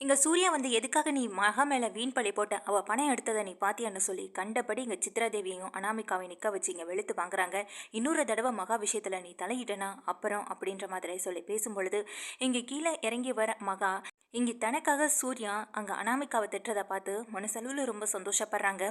இங்க சூர்யா வந்து எதுக்காக நீ மகா மேல வீண் பழி போட்ட அவ பணம் எடுத்ததை நீ பாத்தியான்னு சொல்லி கண்டபடி இங்க சித்ராதேவியையும் அனாமிகாவையும் நிக்க வச்சு இங்க வெளுத்து வாங்குறாங்க. இன்னொரு தடவை மகா விஷயத்துல நீ தலையிட்டனா அப்புறம் அப்படின்ற மாதிரி சொல்லி பேசும்பொழுது இங்க கீழே இறங்கி வர மகா இங்க தனக்காக சூர்யா அங்க அனாமிகாவை திட்டுறதை பார்த்து மனசளவுல ரொம்ப சந்தோஷப்படுறாங்க.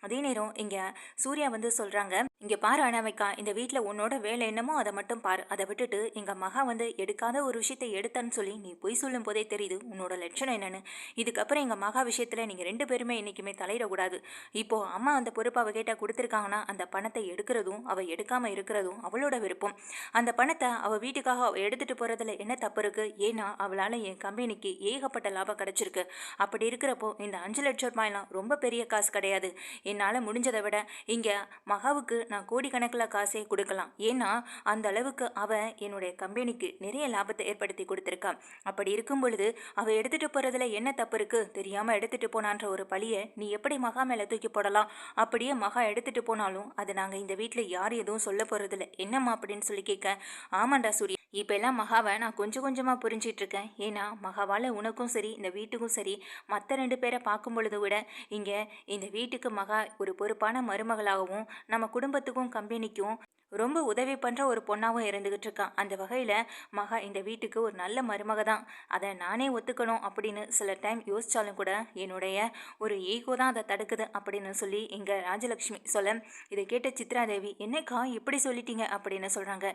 அதே நேரம் இங்க சூர்யா வந்து சொல்றாங்க, இங்க பாரு அனாமிகா, இந்த வீட்ல உன்னோட வேலை என்னமோ அதை மட்டும் பாரு. அதை விட்டுட்டு எங்க மகா வந்து எடுக்காத ஒரு விஷயத்தை எடுத்தான்னு சொல்லி நீ பொய் சொல்லும் போதே தெரியுது உன்னோட லட்சணம் என்னன்னு. இதுக்கப்புறம் எங்க மகா விஷயத்துல நீங்க ரெண்டு பேருமே என்னைக்குமே தலையிடக்கூடாது. இப்போ அம்மா அந்த பொறுப்பை அவ கேட்டா கொடுத்துருக்காங்கன்னா அந்த பணத்தை எடுக்கிறதும் அவ எடுக்காம இருக்கிறதும் அவளோட விருப்பம். அந்த பணத்தை அவ வீட்டுக்காக அவ எடுத்துட்டு போறதுல என்ன தப்பு இருக்கு? ஏன்னா அவளால என் கம்பெனிக்கு ஏகப்பட்ட லாபம் கிடைச்சிருக்கு. அப்படி இருக்கிறப்போ இந்த 5 லட்சம் ரூபாயெல்லாம் ரொம்ப பெரிய காசு கிடையாது. என்னால முடிஞ்சதை விட இங்க மகாவுக்கு நான் கோடிக்கணக்கில் காசே கொடுக்கலாம். ஏன்னா அந்த அளவுக்கு அவ என்னுடைய கம்பெனிக்கு நிறைய லாபத்தை ஏற்படுத்தி கொடுத்துருக்கா. அப்படி இருக்கும் பொழுது அவ எடுத்துட்டு போறதுல என்ன தப்பு இருக்கு? தெரியாம எடுத்துட்டு போனான்ற ஒரு பழியை நீ எப்படி மகா மேல தூக்கி போடலாம்? அப்படியே மகா எடுத்துட்டு போனாலும் அது நாங்க இந்த வீட்டுல யாரும் எதுவும் சொல்ல போறதில்ல என்னம்மா அப்படின்னு சொல்லி கேட்க, ஆமாண்டா சூர்யா, இப்ப எல்லாம் மகாவை நான் கொஞ்சம் கொஞ்சமா புரிஞ்சிட்டு இருக்கேன். ஏன்னா மகாவால உனக்கும் சரி இந்த வீட்டுக்கும் சரி மற்ற 2 பேரை பார்க்கும் பொழுது விட இங்க இந்த வீட்டுக்கு மகா ஒரு பொறுப்பான மருமகளாகவும் நம்ம குடும்பத்துக்கும் கம்பெனிக்கும் ரொம்ப உதவி பண்ணுற ஒரு பொண்ணாகவும் இருந்துகிட்டு இருக்கான். அந்த வகையில் மகா இந்த வீட்டுக்கு ஒரு நல்ல மருமக தான். அதை நானே ஒத்துக்கணும் அப்படின்னு சில டைம் யோசித்தாலும் கூட என்னுடைய ஒரு ஈகோ தான் அதை தடுக்குது அப்படின்னு சொல்லி இங்கே ராஜலக்ஷ்மி சொல்ல, இதை கேட்ட சித்ராதேவி, என்னக்கா இப்படி சொல்லிட்டீங்க அப்படின்னு சொல்கிறாங்க.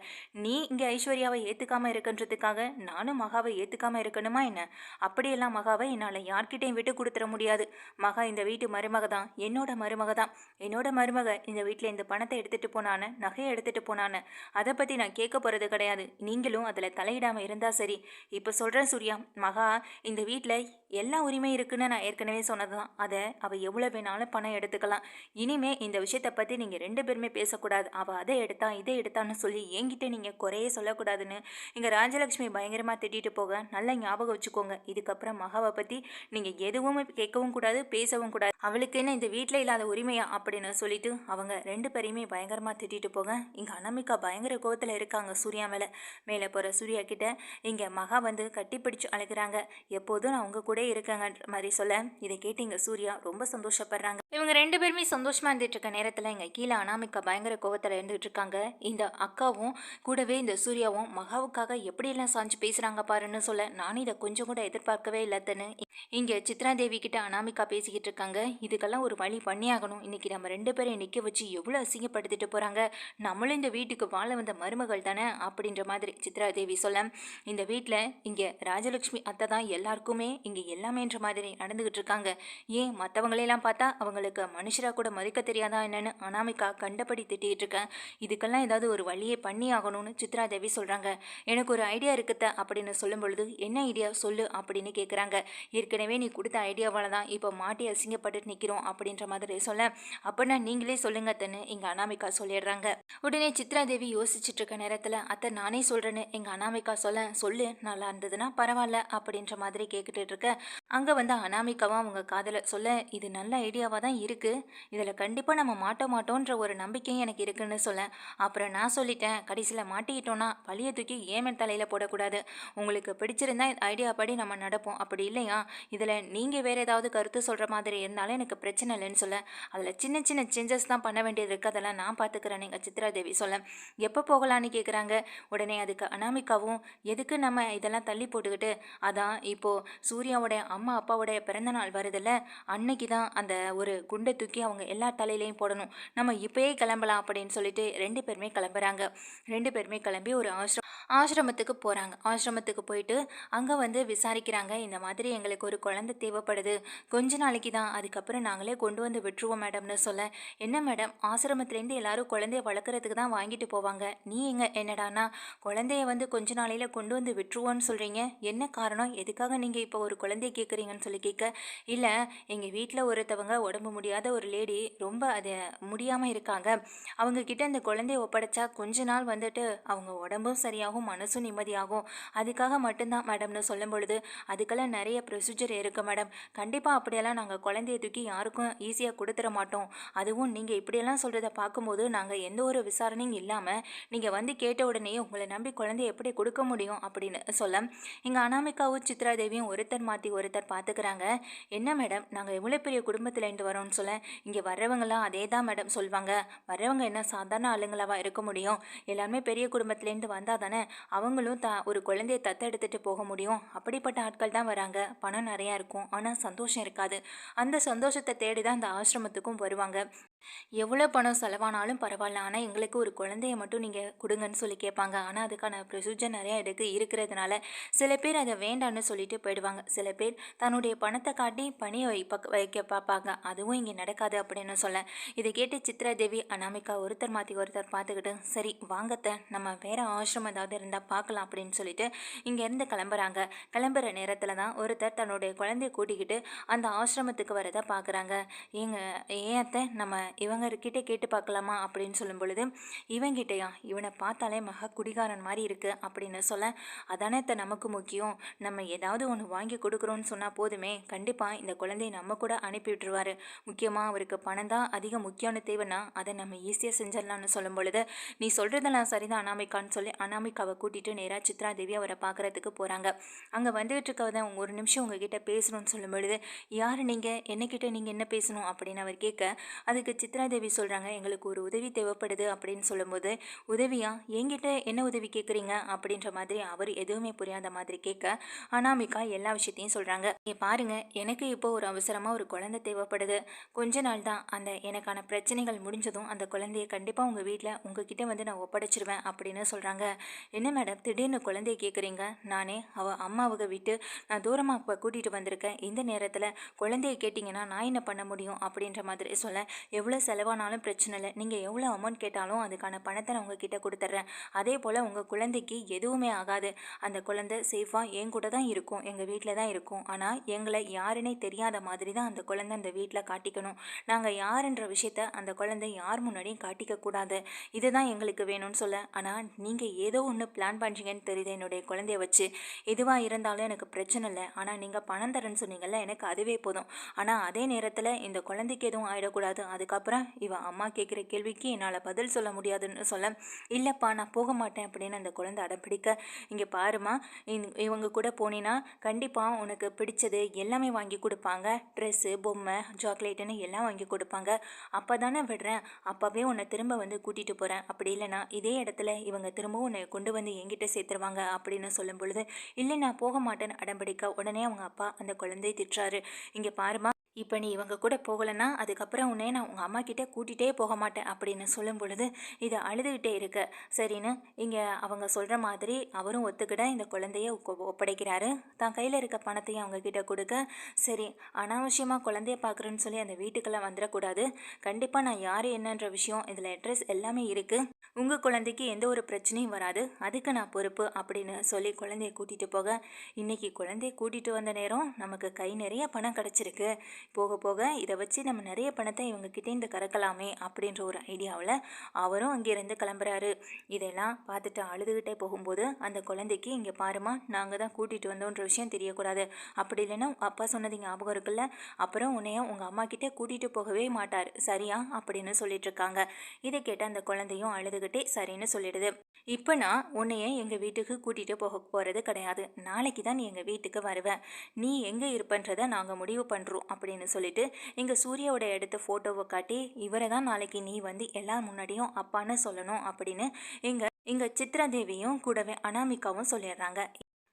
நீ இங்கே ஐஸ்வர்யாவை ஏற்றுக்காமல் இருக்குன்றதுக்காக நானும் மகாவை ஏற்றுக்காமல் இருக்கணுமா என்ன? அப்படியெல்லாம் மகாவை என்னால் யார்கிட்டையும் விட்டு கொடுத்துட முடியாது. மகா இந்த வீட்டு மருமக தான், என்னோட மருமக தான். என்னோட மருமக இந்த வீட்டில் இந்த பணத்தை எடுத்துகிட்டு போனான்னு, நகையை எடுத்துகிட்டு போனான்னு அதை பற்றி நான் கேட்க போகிறது கிடையாது. நீங்களும் அதில் தலையிடாமல் இருந்தால் சரி. இப்போ சொல்கிறேன் சூர்யா, மகா இந்த வீட்டில் எல்லா உரிமையும் இருக்குன்னு நான் ஏற்கனவே சொன்னது தான். அதை அவள் எவ்வளோ வேணாலும் பணம் எடுத்துக்கலாம். இனிமே இந்த விஷயத்தை பற்றி நீங்கள் 2 பேருமே பேசக்கூடாது. அவள் அதை எடுத்தா இதை எடுத்தான்னு சொல்லி என்கிட்ட நீங்கள் குறையே சொல்லக்கூடாதுன்னு இங்கே ராஜலக்ஷ்மி பயங்கரமாக திட்டிட்டு போக, நல்லா ஞாபகம் வச்சுக்கோங்க. இதுக்கப்புறம் மகாவை பற்றி நீங்கள் எதுவுமே கேட்கவும் கூடாது, பேசவும் கூடாது. அவளுக்கு என்ன இந்த வீட்டில் இல்லாத உரிமையா அப்படின்னு சொல்லிட்டு அவங்க 2 பேரையுமே பயங்கரமாக திட்டிட்டு போக, இங்கே அனாமிகா பயங்கர கோவத்தில் இருக்காங்க சூர்யா மேலே போகிற சூர்யா கிட்ட இங்கே மகா வந்து கட்டிப்பிடிச்சு அழுகிறாங்க. எப்போதும் நான் உங்க கூட இருக்கேங்கன்ற மாதிரி சொல்ல, இதை கேட்டு இங்கே சூர்யா ரொம்ப சந்தோஷப்படுறாங்க. இவங்க 2 பேருமே சந்தோஷமாக இருந்துட்டு இருக்க நேரத்தில் இங்கே கீழே அனாமிகா பயங்கர கோவத்தில் இருந்துகிட்டு இருக்காங்க. இந்த அக்காவும் கூடவே இந்த சூர்யாவும் மகாவுக்காக எப்படியெல்லாம் சாஞ்சு பேசுகிறாங்க பாருன்னு சொல்ல, நானும் இதை கொஞ்சம் கூட எதிர்பார்க்கவே இல்லைன்னு இங்கே சித்ராதேவி கிட்ட அனாமிகா பேசிக்கிட்டு இருக்காங்க. இதுக்கெல்லாம் ஒரு வழி பண்ணியாகணும். இன்னைக்கு நம்ம 2 பேரையும் நிற்க வச்சு எவ்வளோ அசிங்கப்படுத்திட்டு போகிறாங்க. நம்மளும் இந்த வீட்டுக்கு வாழ வந்த மருமகள் தானே அப்படின்ற மாதிரி சித்ராதேவி சொல்ல, இந்த வீட்டில் இங்கே ராஜலக்ஷ்மி அத்தை தான் எல்லாருக்குமே இங்கே எல்லாமேன்ற மாதிரி நடந்துகிட்டு இருக்காங்க. ஏன் மற்றவங்களையெல்லாம் பார்த்தா அவங்களுக்கு மனுஷராக கூட மதிக்க தெரியாதா என்னன்னு அனாமிகா கண்டபடி திட்டிகிட்டு இருக்கேன். இதுக்கெல்லாம் ஏதாவது ஒரு வழியை பண்ணி ஆகணும்னு சித்ராதேவி சொல்கிறாங்க. எனக்கு ஒரு ஐடியா இருக்குத்த அப்படின்னு சொல்லும் பொழுது, என்ன ஐடியா சொல்லு அப்படின்னு கேட்குறாங்க. ஏற்கனவே நீ கொடுத்த ஐடியாவால் தான் இப்போ மாட்டி அசிங்கப்பட்டு நிற்கிறோம் அப்படின்ற மாதிரி சொல்ல, அப்படின்னா நீங்களே சொல்லுங்க அத்தன்னு எங்கள் அனாமிகா சொல்லிடுறாங்க. உடனே சித்ராதேவி யோசிச்சுட்டு இருக்க நேரத்தில், அத்தை நானே சொல்கிறேன்னு எங்கள் அனாமிகா சொல்ல, சொல்லு நல்லா இருந்ததுன்னா பரவாயில்ல அப்படின்ற மாதிரி கேட்டுட்டு இருக்க, அங்கே வந்து அனாமிகாவும் அவங்க காதலை சொல்ல, இது நல்ல ஐடியாவாக தான் இருக்குது, இதில் கண்டிப்பாக நம்ம மாட்ட மாட்டோன்ற ஒரு நம்பிக்கையும் எனக்கு இருக்குன்னு சொல்ல, அப்புறம் நான் சொல்லிட்டேன், கடைசியில் மாட்டிக்கிட்டோன்னா பழிய தூக்கி ஏமன் தலையில் போடக்கூடாது. உங்களுக்கு பிடிச்சிருந்தா ஐடியா படி நம்ம நடப்போம், அப்படி இல்லையா இதில் நீங்கள் வேறு ஏதாவது கருத்து சொல்கிற மாதிரி இருந்தாலும் எனக்கு பிரச்சனை இல்லைன்னு சொல்ல, அதில் சின்ன சின்ன சேஞ்சஸ் தான் பண்ண வேண்டியது இருக்குது, அதெல்லாம் நான் பார்த்துக்கிறேன் எங்கள் சித்ராதேவி சொல்ல, எப்போ போகலான்னு கேட்குறாங்க. உடனே அதுக்கு அனாமிகாவும், எதுக்கு நம்ம இதெல்லாம் தள்ளி போட்டுக்கிட்டு, அதான் இப்போது சூர்யாவோடைய அம்மா அப்பாவோடைய பிறந்தநாள் வருதில்ல, அன்னைக்கு தான் அந்த ஒரு குண்டை தூக்கி அவங்க எல்லா தலையிலையும் போடணும், நம்ம இப்போயே கிளம்பலாம் அப்படின்னு சொல்லிட்டு 2 பேருமே கிளம்புறாங்க. 2 பேருமே கிளம்பி ஒரு ஆசிரமத்துக்கு போகிறாங்க. ஆசிரமத்துக்கு போயிட்டு அங்கே வந்து விசாரிக்கிறாங்க. இந்த மாதிரி எங்களுக்கு ஒரு குழந்தை தேவைப்படுது, கொஞ்ச நாளைக்கு தான், அதுக்கப்புறம் நாங்களே கொண்டு வந்து விட்டுருவோம் மேடம்னு சொல்ல, என்ன மேடம் ஆசிரமத்துலேருந்து எல்லாரும் குழந்தைய வளர்க்குறதுக்கு தான் வாங்கிட்டு போவாங்க, நீ என்னடானா குழந்தைய வந்து கொஞ்ச நாளையில் கொண்டு வந்து விட்டுருவோன்னு சொல்கிறீங்க, என்ன காரணம், எதுக்காக நீங்கள் இப்போ ஒரு குழந்தைய கேட்குறீங்கன்னு சொல்லி கேட்க, இல்லை எங்கள் வீட்டில் ஒருத்தவங்க உடம்பு முடியாத ஒரு லேடி ரொம்ப அது முடியாமல் இருக்காங்க, அவங்கக்கிட்ட அந்த குழந்தைய ஒப்படைச்சா கொஞ்ச நாள் வந்துட்டு அவங்க உடம்பும் சரியாகும் மனசும் நிம்மதியாகும், அதுக்காக மட்டும்தான் மேடம்னு சொல்லும் பொழுது, அதுக்கெல்லாம் நிறைய ப்ரொசீஜர் இருக்குது மேடம், கண்டிப்பாக அப்படியெல்லாம் நாங்கள் குழந்தைய தூக்கி யாருக்கும் ஈஸியாக கொடுத்துட மாட்டோம், அதுவும் நீங்கள் இப்படியெல்லாம் சொல்கிறத பார்க்கும்போது நாங்கள் எந்த ஒரு விசாரணையும் இல்லாமல் நீங்கள் வந்து கேட்ட உடனே உங்களை நம்பி குழந்தைய எப்படி கொடுக்க முடியும் அப்படின்னு சொல்ல, இங்கே அனாமிகாவும் சித்ராதேவியும் ஒருத்தர் மாற்றி ஒருத்தர் ஒருத்தர் பார்த்துக்கிறாங்க. என்ன மேடம், நாங்கள் எவ்வளோ பெரிய குடும்பத்துலேருந்து வரோம்னு சொல்ல, இங்கே வர்றவங்களாம் அதே தான் மேடம் சொல்லுவாங்க. வர்றவங்க என்ன சாதாரண ஆளுங்களாவா இருக்க முடியும்? எல்லாருமே பெரிய குடும்பத்துலேருந்து வந்தால் தானே அவங்களும் ஒரு குழந்தைய தத்தெடுத்துட்டு போக முடியும். அப்படிப்பட்ட ஆட்கள் தான் வராங்க. பணம் நிறையா இருக்கும், ஆனால் சந்தோஷம் இருக்காது. அந்த சந்தோஷத்தை தேடி தான் இந்த ஆசிரமத்துக்கும் வருவாங்க. எவ்வளோ பணம் செலவானாலும் பரவாயில்ல, ஆனால் எங்களுக்கு ஒரு குழந்தைய மட்டும் நீங்கள் கொடுங்கன்னு சொல்லி கேட்பாங்க. ஆனால் அதுக்கான ப்ரொசீஜர் நிறையா இருக்கிறதுனால சில பேர் அதை வேண்டான்னு சொல்லிட்டு போயிடுவாங்க. சில பேர் தன்னுடைய பணத்தை காட்டி பணியை வைக்க பார்ப்பாங்க. அதுவும் இங்கே நடக்காது அப்படின்னு சொல்ல, இதை கேட்டு சித்ரா தேவி அனாமிகா ஒருத்தர் மாற்றி ஒருத்தர் பார்த்துக்கிட்டு, சரி வாங்கத்த நம்ம வேற ஆசிரமம் ஏதாவது இருந்தால் பார்க்கலாம் அப்படின்னு சொல்லிட்டு இங்கேருந்து கிளம்புறாங்க. கிளம்புற நேரத்தில் தான் ஒருத்தர் தன்னுடைய குழந்தைய கூட்டிக்கிட்டு அந்த ஆசிரமத்துக்கு வரதை பார்க்குறாங்க. ஏங்க, ஏன் அத்தை, நம்ம இவங்ககிட்ட கேட்டு பார்க்கலாமா அப்படின்னு சொல்லும் பொழுது, இவங்கிட்டயா, இவனை பார்த்தாலே மகா குடிகாரன் மாதிரி இருக்கு அப்படின்னு சொல்ல, அதானே நமக்கு முக்கியம், நம்ம ஏதாவது ஒன்று வாங்கி கொடுக்குறோன்னு சொன்னால் போதுமே, கண்டிப்பாக இந்த குழந்தைய நம்ம கூட அனுப்பி விட்டுருவாரு. முக்கியமாக அவருக்கு பணம் தான் அதிக முக்கியம்னு தேவைன்னா அதை நம்ம ஈஸியாக செஞ்சிடலான்னு சொல்லும் பொழுது, நீ சொல்கிறதெல்லாம் சரிதான் அனாமிகான்னு சொல்லி அனாமிகாவை கூட்டிகிட்டு நேராக சித்ரா தேவி அவரை பார்க்குறதுக்கு போகிறாங்க. அங்கே வந்துகிட்டு இருக்கவதான் ஒரு நிமிஷம் உங்ககிட்ட பேசணும்னு சொல்லும் பொழுது, யார் நீங்கள், என்னக்கிட்ட நீங்கள் என்ன பேசணும் அப்படின்னு அவர் கேட்க, அதுக்கு சித்ராதேவி சொல்கிறாங்க, எங்களுக்கு ஒரு உதவி தேவைப்படுது அப்படின்னு சொல்லும்போது, உதவியா, என்கிட்ட என்ன உதவி கேட்குறீங்க அப்படின்ற மாதிரி அவர் எதுவுமே புரியாத மாதிரி கேட்க, அனாமிகா எல்லா விஷயத்தையும் சொல்கிறாங்க. பாருங்க, எனக்கு இப்போ ஒரு அவசரமாக ஒரு குழந்தை தேவைப்படுது. கொஞ்ச நாள் தான், அந்த எனக்கான பிரச்சனைகள் முடிஞ்சதும் அந்த குழந்தைய கண்டிப்பாக உங்கள் வீட்டில் உங்ககிட்ட வந்து நான் ஒப்படைச்சிருவேன் அப்படின்னு சொல்கிறாங்க. என்ன மேடம், திடீர்னு குழந்தைய கேட்குறீங்க? நானே அவள் அம்மாவுக்கு விட்டு நான் தூரமாக இப்போ கூட்டிகிட்டு வந்திருக்கேன். இந்த நேரத்தில் குழந்தைய கேட்டிங்கன்னா நான் என்ன பண்ண முடியும் அப்படின்ற மாதிரி சொல்ல, எவ்வளோ செலவானாலும் பிரச்சனை இல்லை, நீங்கள் எவ்வளோ அமௌண்ட் கேட்டாலும் அதுக்கான பணத்தை நான் உங்ககிட்ட கொடுத்துட்றேன். அதே போல் உங்கள் குழந்தைக்கு எதுவுமே ஆகாது. அந்த குழந்தை சேஃபாக என் கூட தான் இருக்கும், எங்கள் வீட்டில் தான் இருக்கும். ஆனால் எங்களை யாருன்னே தெரியாத மாதிரி தான் அந்த குழந்தை அந்த வீட்டில் காட்டிக்கணும். நாங்கள் யாருன்ற விஷயத்த அந்த குழந்தை யார் முன்னாடியும் காட்டிக்க கூடாது. இதுதான் எங்களுக்கு வேணும்னு சொல்ல, ஆனால் நீங்கள் ஏதோ ஒன்று பிளான் பண்ணுறீங்கன்னு தெரியுது என்னுடைய குழந்தைய வச்சு. எதுவாக இருந்தாலும் எனக்கு பிரச்சனை இல்லை, ஆனால் நீங்கள் பணம் தரேன்னு சொன்னீங்கல்ல, எனக்கு அதுவே போதும். ஆனால் அதே நேரத்தில் இந்த குழந்தைக்கு எதுவும் ஆகிடக்கூடாது. அதுக்கப்புறம் இவன் அம்மா கேட்குற கேள்விக்கு என்னால் பதில் சொல்ல முடியாதுன்னு சொல்ல, இல்லைப்பா நான் போக மாட்டேன் அப்படின்னு அந்த குழந்தை அடம்பிடிக்க, இங்கே பாருமா, இவங்க கூட போனீன்னா கண்டிப்பாக உனக்கு பிடிச்சது எல்லாமே வாங்கி கொடுப்பாங்க. ட்ரெஸ்ஸு, பொம்மை, சாக்லேட்டுன்னு எல்லாம் வாங்கி கொடுப்பாங்க. அப்போ தானே விடுறேன், அப்போவே உன்னை திரும்ப வந்து கூட்டிகிட்டு போகிறேன். அப்படி இல்லைனா இதே இடத்துல இவங்க திரும்பவும் உன்னை கொண்டு வந்து என்கிட்ட சேர்த்துருவாங்க அப்படின்னு சொல்லும் பொழுது, இல்லை நான் போக மாட்டேன்னு அடம்பிடிக்க, உடனே அவங்க அப்பா அந்த குழந்தையை திட்டுறாரு. இங்கே பாருமா, இப்போ நீ இவங்க கூட போகலைன்னா அதுக்கப்புறம் உன்னே நான் உங்கள் அம்மா கிட்டே கூட்டிகிட்டே போக மாட்டேன் அப்படின்னு சொல்லும் பொழுது, இதை அழுதுகிட்டே இருக்க, சரின்னு இங்கே அவங்க சொல்கிற மாதிரி அவரும் ஒத்துக்கிட்ட இந்த குழந்தைய ஒப்படைக்கிறாரு. தான் கையில் இருக்க பணத்தையும் அவங்க கிட்ட கொடுக்க, சரி அனாவசியமாக குழந்தைய பார்க்குறேன்னு சொல்லி அந்த வீட்டுக்கெல்லாம் வந்துடக்கூடாது. கண்டிப்பாக நான் யார் என்னன்ற விஷயம் இதில் அட்ரஸ் எல்லாமே இருக்குது. உங்கள் குழந்தைக்கு எந்த ஒரு பிரச்சனையும் வராது, அதுக்கு நான் பொறுப்பு அப்படின்னு சொல்லி குழந்தைய கூட்டிகிட்டு போக, இன்றைக்கி குழந்தைய கூட்டிகிட்டு வந்த நேரம் நமக்கு கை நிறைய பணம் கிடச்சிருக்கு. போக போக இதை வச்சு நம்ம நிறைய பணத்தை இவங்ககிட்டேருந்து கறக்கலாமே அப்படின்ற ஒரு ஐடியாவில் அவரும் அங்கேருந்து கிளம்புறாரு. இதெல்லாம் பார்த்துட்டு அழுதுகிட்டே போகும்போது அந்த குழந்தைக்கு, இங்கே பாருமா, நாங்கள் தான் கூட்டிகிட்டு வந்தோன்ற விஷயம் தெரியக்கூடாது. அப்படி இல்லைன்னா அப்பா சொன்னது ஞாபகம் இருக்குல்ல, அப்புறம் உன்னைய உங்கள் அம்மா கிட்டே கூட்டிகிட்டு போகவே மாட்டார், சரியா அப்படின்னு சொல்லிட்டு இருக்காங்க. இதை கேட்ட அந்த குழந்தையும் அழுதுகிட்டே சரின்னு சொல்லிடுது. இப்போ நான் உன்னைய எங்கள் வீட்டுக்கு கூட்டிகிட்டு போக போகிறது கிடையாது. நாளைக்கு தான் நீ எங்கள் வீட்டுக்கு வருவேன். நீ எங்கே இருப்பன்றதை நாங்கள் முடிவு பண்ணுறோம் அப்படின்னு சொல்லிட்டு இங்கே சூர்யாவோட எடுத்த ஃபோட்டோவை காட்டி, இவரை தான் நாளைக்கு நீ வந்து எல்லார் முன்னாடியும் அப்பான்னு சொல்லணும் அப்படின்னு இங்கே சித்ரா தேவியும் கூடவே அனாமிகாவும் சொல்லிடுறாங்க.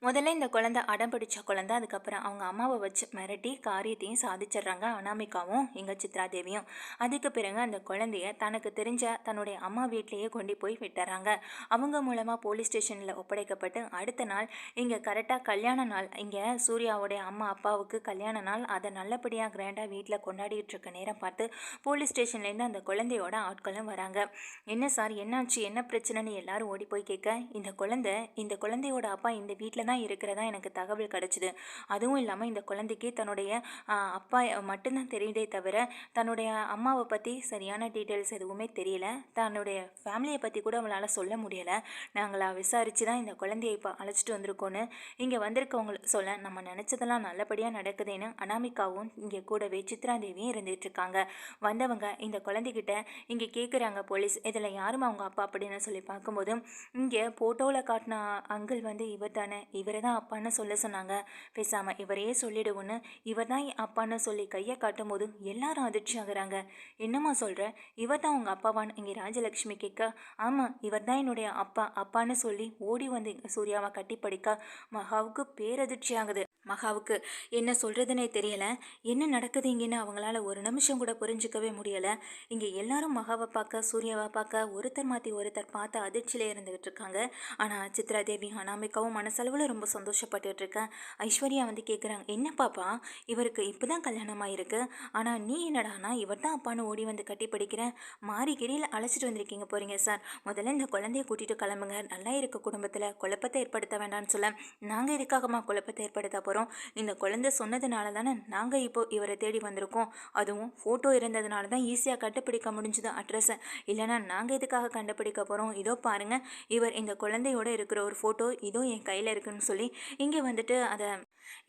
முதல்ல இந்த குழந்தை அடம் பிடிச்ச குழந்தை, அதுக்கப்புறம் அவங்க அம்மாவை வச்சு மிரட்டி காரியத்தையும் சாதிச்சிட்றாங்க அனாமிகாவும் எங்கள் சித்ராதேவியும். அதுக்கு பிறகு அந்த குழந்தைய தனக்கு தெரிஞ்ச தன்னுடைய அம்மா வீட்லேயே கொண்டு போய் விட்டுறாங்க. அவங்க மூலமாக போலீஸ் ஸ்டேஷனில் ஒப்படைக்கப்பட்டு அடுத்த நாள் இங்கே கரெக்டாக கல்யாண நாள், இங்கே சூர்யாவுடைய அம்மா அப்பாவுக்கு கல்யாண நாள், அதை நல்லபடியாக கிராண்டாக வீட்டில் கொண்டாடிட்டு இருக்க நேரம் பார்த்து போலீஸ் ஸ்டேஷன்லேருந்து அந்த குழந்தையோட ஆட்களும் வராங்க. என்ன சார், என்னாச்சு, என்ன பிரச்சனைன்னு எல்லாரும் ஓடி போய் கேட்க, இந்த குழந்தையோட அப்பா இந்த வீட்டில் தான் இருக்கிறதா எனக்கு தகவல் கிடச்சிது. அதுவும் இல்லாமல் இந்த குழந்தைக்கு தன்னுடைய அப்பா மட்டும்தான் தெரியுதே தவிர தன்னுடைய அம்மாவை பற்றி சரியான டீட்டெயில்ஸ் எதுவுமே தெரியல. தன்னுடைய ஃபேமிலியை பற்றி கூட அவளால் சொல்ல முடியலை. நாங்களா விசாரித்து தான் இந்த குழந்தையை இப்போ அழைச்சிட்டு வந்திருக்கோன்னு இங்கே வந்திருக்கவங்களுக்கு சொல்ல, நம்ம நினச்சதெல்லாம் நல்லபடியாக நடக்குதுன்னு அனாமிகாவும் இங்கே கூடவே சித்ராதேவியும் இருந்துகிட்ருக்காங்க. வந்தவங்க இந்த குழந்தைகிட்ட இங்கே கேட்குறாங்க போலீஸ், இதில் யாரும் அவங்க அப்பா அப்படின்னு சொல்லி பார்க்கும்போது, இங்கே ஃபோட்டோவில் காட்டின அங்கிள் வந்து இவர் தானே, இவரை தான் அப்பான்னு சொல்ல சொன்னாங்க, பேசாமல் இவரையே சொல்லிடுவோன்னு இவர் தான் என் அப்பான்னு சொல்லி கையை காட்டும் போது எல்லாரும் அதிர்ச்சி ஆகுறாங்க. என்னம்மா சொல்கிற, இவர் தான் உங்கள் அப்பாவான்னு இங்கே ராஜலக்ஷ்மி கேட்க, ஆமாம் இவர் தான் என்னுடைய அப்பா அப்பான்னு சொல்லி ஓடி வந்து இங்கே சூர்யாவை கட்டி படிக்க மகாவுக்கு பேரதிர்ச்சி ஆகுது. மகாவுக்கு என்ன சொல்கிறதுனே தெரியலை. என்ன நடக்குது இங்கேன்னு அவங்களால ஒரு நிமிஷம் கூட புரிஞ்சிக்கவே முடியலை. இங்கே எல்லாரும் மகாவை பார்க்க சூர்யாவை பார்க்க ஒருத்தர் மாற்றி ஒருத்தர் பார்த்து அதிர்ச்சியில் இருந்துகிட்டு இருக்காங்க. ஆனால் சித்ரா தேவி அனாமிகாவும் மனசளவில் ரொம்ப சந்தோஷப்பட்டுட்டு இருக்கேன். ஐஸ்வர்யா வந்து கேட்குறாங்க, என்ன பாப்பா இவருக்கு இப்போ தான் கல்யாணம் ஆகிருக்கு, ஆனால் நீ என்னடானா இவர் தான் அப்பான்னு ஓடி வந்து கட்டி படிக்கிறேன், மாறி கிரியில் அழைச்சிட்டு வந்திருக்கீங்க போகிறீங்க சார். முதல்ல இந்த குழந்தைய கூட்டிகிட்டு கிளம்புங்க, நல்லா இருக்க குடும்பத்தில் குழப்பத்தை ஏற்படுத்த வேண்டாம்னு சொல்ல, நாங்கள் இதுக்காகமா குழப்பத்தை ஏற்படுத்த போகிறோம், இந்த குழந்தை சொன்னதுனால தானே நாங்கள் இப்போ இவரை தேடி வந்திருக்கோம், அதுவும் ஃபோட்டோ இருந்ததுனால தான் ஈஸியாக கண்டுபிடிக்க முடிஞ்சது அட்ரஸை, இல்லைனா நாங்கள் இதுக்காக கண்டுபிடிக்க போகிறோம், இதோ பாருங்கள் இவர் இந்த குழந்தையோட இருக்கிற ஒரு ஃபோட்டோ இதோ என் கையில் இருக்குன்னு சொல்லி இங்கே வந்துட்டு அதை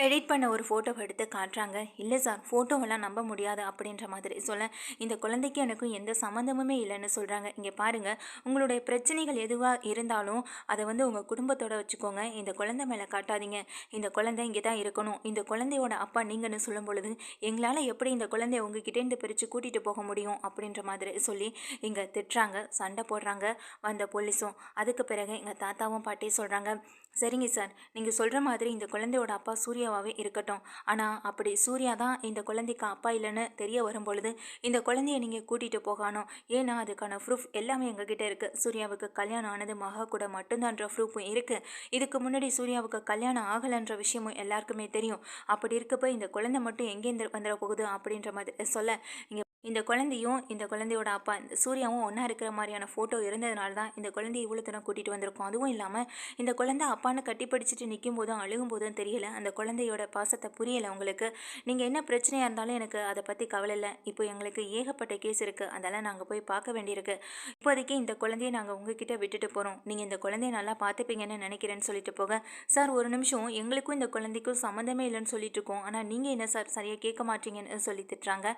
எடிட் பண்ண ஒரு ஃபோட்டோவை எடுத்து காட்டுறாங்க. இல்லை சார் ஃபோட்டோவெல்லாம் நம்ப முடியாது அப்படின்ற மாதிரி சொல்ல, இந்த குழந்தைக்கு எனக்கும் எந்த சம்மந்தமுமே இல்லைன்னு சொல்கிறாங்க. இங்கே பாருங்கள், உங்களுடைய பிரச்சனைகள் எதுவாக இருந்தாலும் அதை வந்து உங்கள் குடும்பத்தோட வச்சுக்கோங்க, இந்த குழந்தை மேலே காட்டாதீங்க, இந்த குழந்தை இங்கே தான் இருக்கணும், இந்த குழந்தையோட அப்பா நீங்கன்னு சொல்லும் பொழுது எங்களால் எப்படி இந்த குழந்தைய உங்ககிட்டேருந்து பிரித்து கூட்டிகிட்டு போக முடியும் அப்படின்ற மாதிரி சொல்லி இங்கே திட்டுறாங்க, சண்டை போடுறாங்க வந்த போலீஸும். அதுக்கு பிறகு எங்கள் தாத்தாவும் பாட்டியும் சொல்கிறாங்க, சரிங்க சார் நீங்கள் சொல்கிற மாதிரி இந்த குழந்தையோட அப்பா சூர்யாவாகவே இருக்கட்டும், ஆனால் அப்படி சூர்யா தான் இந்த குழந்தைக்கு அப்பா இல்லைன்னு தெரிய வரும் பொழுது இந்த குழந்தைய நீங்கள் கூட்டிகிட்டு போகணும், ஏன்னா அதுக்கான ப்ரூஃப் எல்லாமே எங்ககிட்ட இருக்குது, சூர்யாவுக்கு கல்யாணம் ஆனது மகா கூட மட்டும்தான்ற ப்ரூஃபும் இருக்குது, இதுக்கு முன்னாடி சூர்யாவுக்கு கல்யாணம் ஆகலைன்ற விஷயமும் எல்லாருக்குமே தெரியும், அப்படி இருக்கப்போ இந்த குழந்தை மட்டும் எங்கேருந்து வந்துட போகுது அப்படின்ற மாதிரி சொல்ல, இங்கே இந்த குழந்தையும் இந்த குழந்தையோட அப்பா இந்த சூர்யாவும் ஒன்றா இருக்கிற மாதிரியான ஃபோட்டோ இருந்ததுனால தான் இந்த குழந்தைய இவ்வளோ தூரம் கூட்டிகிட்டு வந்திருக்கோம், அதுவும் இல்லாமல் இந்த குழந்தை அப்பான்னு கட்டி படிச்சுட்டு நிற்கும் போதும் அழுகும் போதும் தெரியல, அந்த குழந்தையோட பாசத்தை புரியலை உங்களுக்கு, நீங்கள் என்ன பிரச்சனையாக இருந்தாலும் எனக்கு அதை பற்றி கவலை இல்லை, இப்போ எங்களுக்கு ஏகப்பட்ட கேஸ் இருக்குது, அதெல்லாம் நாங்கள் போய் பார்க்க வேண்டியிருக்கு, இப்போதைக்கு இந்த குழந்தைய நாங்கள் உங்ககிட்ட விட்டுட்டு போகிறோம், நீங்கள் இந்த குழந்தைய நல்லா பார்த்துப்பீங்கன்னு நினைக்கிறேன்னு சொல்லிட்டு போக, சார் ஒரு நிமிஷம் எங்களுக்கும் இந்த குழந்தைக்கும் சம்மந்தமே இல்லைன்னு சொல்லிட்டு இருக்கோம், ஆனால் நீங்கள் என்ன சார் சரியாக கேட்க மாட்டீங்கன்னு சொல்லி திட்டுறாங்க.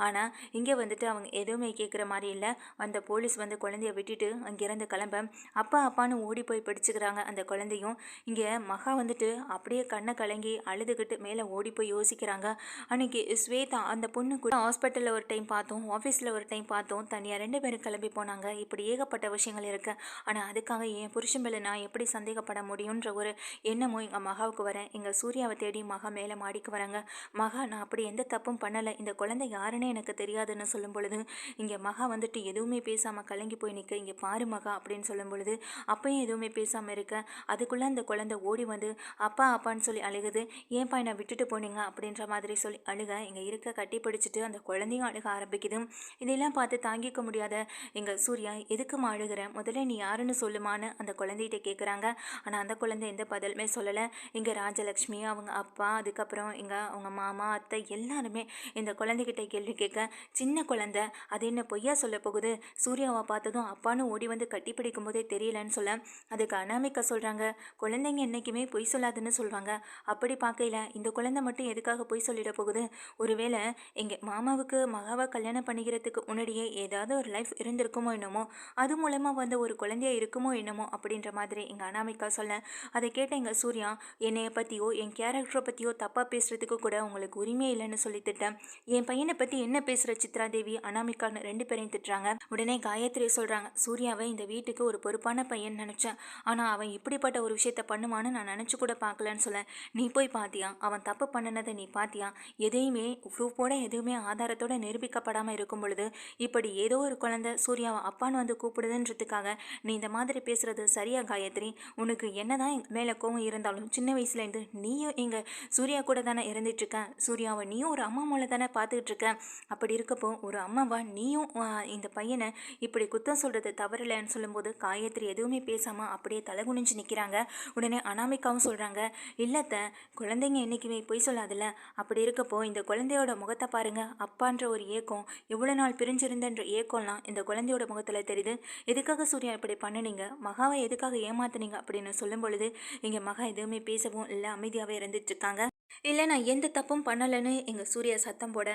ஆனால் இங்கே வந்துட்டு அவங்க எதுவுமே கேட்குற மாதிரி இல்லை. வந்த போலீஸ் வந்து குழந்தைய விட்டுட்டு அங்கேருந்து கிளம்ப அப்பா அப்பான்னு ஓடி போய் பிடிச்சிக்கிறாங்க அந்த குழந்தையும். இங்கே மகா வந்துட்டு அப்படியே கண்ணை கலங்கி அழுதுகிட்டு மேலே ஓடி போய் யோசிக்கிறாங்க. அன்றைக்கி ஸ்வேதா அந்த பொண்ணு கூட ஹாஸ்பிட்டலில் ஒரு டைம் பார்த்தோம், ஆஃபீஸில் ஒரு டைம் பார்த்தோம், தனியாக 2 பேரும் கிளம்பி போனாங்க, இப்படி ஏகப்பட்ட விஷயங்கள் இருக்குது, ஆனால் அதுக்காக என் புருஷன் மேலே நான் எப்படி சந்தேகப்பட முடியுன்ற ஒரு எண்ணமும் எங்கள் மகாவுக்கு வரேன். எங்கள் சூர்யாவை தேடி மகா மேலே மாடிக்கு வராங்க. மகா நான் அப்படி எந்த தப்பும் பண்ணலை, இந்த குழந்தை யாருன்னே எனக்கு தெரியாதுன்னு சொல்லும் பொழுது இங்கே மகா வந்துட்டு எதுவுமே பேசாமல் கலங்கி போய் நிற்க, இங்கே பாரு மகா அப்படின்னு சொல்லும் பொழுது அப்பயும் எதுவுமே பேசாமல் இருக்க, அதுக்குள்ளே அந்த குழந்தை ஓடி வந்து அப்பா அப்பான்னு சொல்லி அழுகுது, ஏன்பா என்னை விட்டுட்டு போனீங்க அப்படின்ற மாதிரி சொல்லி அழுக, இங்கே இருக்க கட்டி பிடிச்சிட்டு அந்த குழந்தையும் அழுக ஆரம்பிக்குது. இதெல்லாம் பார்த்து தாங்கிக்க முடியாத எங்கள் சூர்யா எதுக்குமா அழுகிற, முதல்ல நீ யாருன்னு சொல்லுமான்னு அந்த குழந்தைகிட்ட கேட்குறாங்க. ஆனால் அந்த குழந்தை எந்த பதிலுமே சொல்லலை. இங்கே ராஜலக்ஷ்மி அவங்க அப்பா அதுக்கப்புறம் இங்கே அவங்க மாமா அத்தை எல்லாருமே இந்த குழந்தைகிட்ட கேள்வி கேட்க, சின்ன குழந்தை அது என்ன பொய்யா சொல்ல போகுது, சூர்யாவை பார்த்ததும் அப்பான்னு ஓடி வந்து கட்டி பிடிக்கும் போதே தெரியலன்னு சொல்ல, அதுக்கு அனாமிகா சொல்கிறாங்க, குழந்தைங்க என்றைக்குமே பொய் சொல்லாதுன்னு சொல்லுவாங்க, அப்படி பார்க்கையில இந்த குழந்தை மட்டும் எதுக்காக பொய் சொல்லிட போகுது, ஒருவேளை எங்கள் மாமாவுக்கு மகாவை கல்யாணம் பண்ணிக்கிறதுக்கு முன்னாடியே ஏதாவது ஒரு லைஃப் இருந்திருக்குமோ என்னமோ, அது மூலமாக வந்து ஒரு குழந்தையா இருக்குமோ என்னமோ அப்படின்ற மாதிரி எங்கள் அனாமிகா சொல்ல, அதை கேட்ட எங்கள் சூர்யா என்னைய பற்றியோ என் கேரக்டரை பற்றியோ தப்பாக பேசுகிறதுக்கு கூட உங்களுக்கு உரிமை இல்லைன்னு சொல்லி திட்டேன், என் பையனை பற்றி என்ன பேசுகிற சித்ரா தேவி அனாமிகான்னு 2 பேரையும் திட்டுறாங்க. உடனே காயத்ரி சொல்கிறாங்க, சூர்யாவை இந்த வீட்டுக்கு ஒரு பொறுப்பான பையன் நினச்சேன், ஆனால் அவன் இப்படிப்பட்ட ஒரு விஷயத்த பண்ணுவான்னு நான் நினச்சி கூட பார்க்கலன்னு சொல்ல, நீ போய் பார்த்தியா, அவன் தப்பு பண்ணினதை நீ பார்த்தியா, எதையுமே ப்ரூஃபோட எதுவுமே ஆதாரத்தோட நிரூபிக்கப்படாமல் இருக்கும் பொழுது இப்படி ஏதோ ஒரு குழந்தை சூர்யாவை அப்பான்னு வந்து கூப்பிடுதுன்றதுக்காக நீ இந்த மாதிரி பேசுகிறது சரியா காயத்ரி, உனக்கு என்னதான் மேலே கோவம் இருந்தாலும் சின்ன வயசுலேருந்து நீயும் எங்கள் சூர்யா கூட தானே இருந்துகிட்ருக்க, சூர்யாவை நீயும் ஒரு அம்மா மூலம் தானே பார்த்துக்கிட்டு இருக்க, அப்படி இருக்கப்போ ஒரு அம்மாவா நீயும் இந்த பையனை இப்படி குத்தம் சொல்கிறது தவறில்லைன்னு சொல்லும்போது காயத்ரி எதுவுமே பேசாமல் அப்படியே தலை குனிஞ்சு நிற்கிறாங்க. உடனே அனாமிகாவும் சொல்கிறாங்க, இல்லத்த குழந்தைங்க என்றைக்குமே பொய் சொல்லாதில்ல, அப்படி இருக்கப்போ இந்த குழந்தையோட முகத்தை பாருங்கள், அப்பான்ற ஒரு ஏக்கம் இவ்வளோ நாள் பிரிஞ்சிருந்தன்ற ஏக்கம்லாம் இந்த குழந்தையோட முகத்தில் தெரியுது, எதுக்காக சூர்யா இப்படி பண்ணினீங்க, மகாவை எதுக்காக ஏமாத்துனீங்க அப்படின்னு சொல்லும் பொழுது இங்கே மகா எதுவுமே பேசவும் இல்லை, அமைதியாகவே இருந்துட்டுருக்காங்க. இல்ல நான் எந்த தப்பும் பண்ணலன்னு எங்க சூர்யா சத்தம் போட,